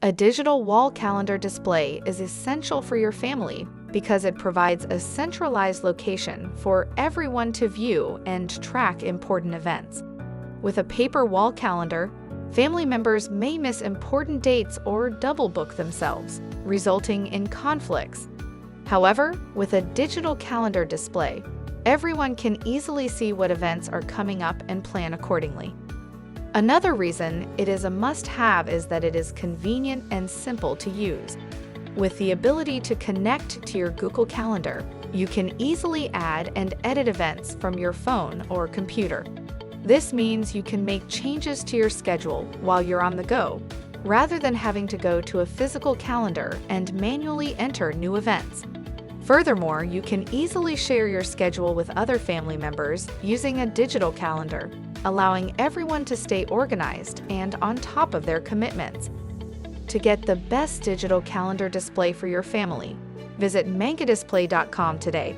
A digital wall calendar display is essential for your family because it provides a centralized location for everyone to view and track important events. With a paper wall calendar, family members may miss important dates or double book themselves, resulting in conflicts. However, with a digital calendar display, everyone can easily see what events are coming up and plan accordingly. Another reason it is a must-have is that it is convenient and simple to use. With the ability to connect to your Google Calendar, you can easily add and edit events from your phone or computer. This means you can make changes to your schedule while you're on the go, rather than having to go to a physical calendar and manually enter new events. Furthermore, you can easily share your schedule with other family members using a digital calendar, allowing everyone to stay organized and on top of their commitments. To get the best digital calendar display for your family, visit mangadisplay.com today.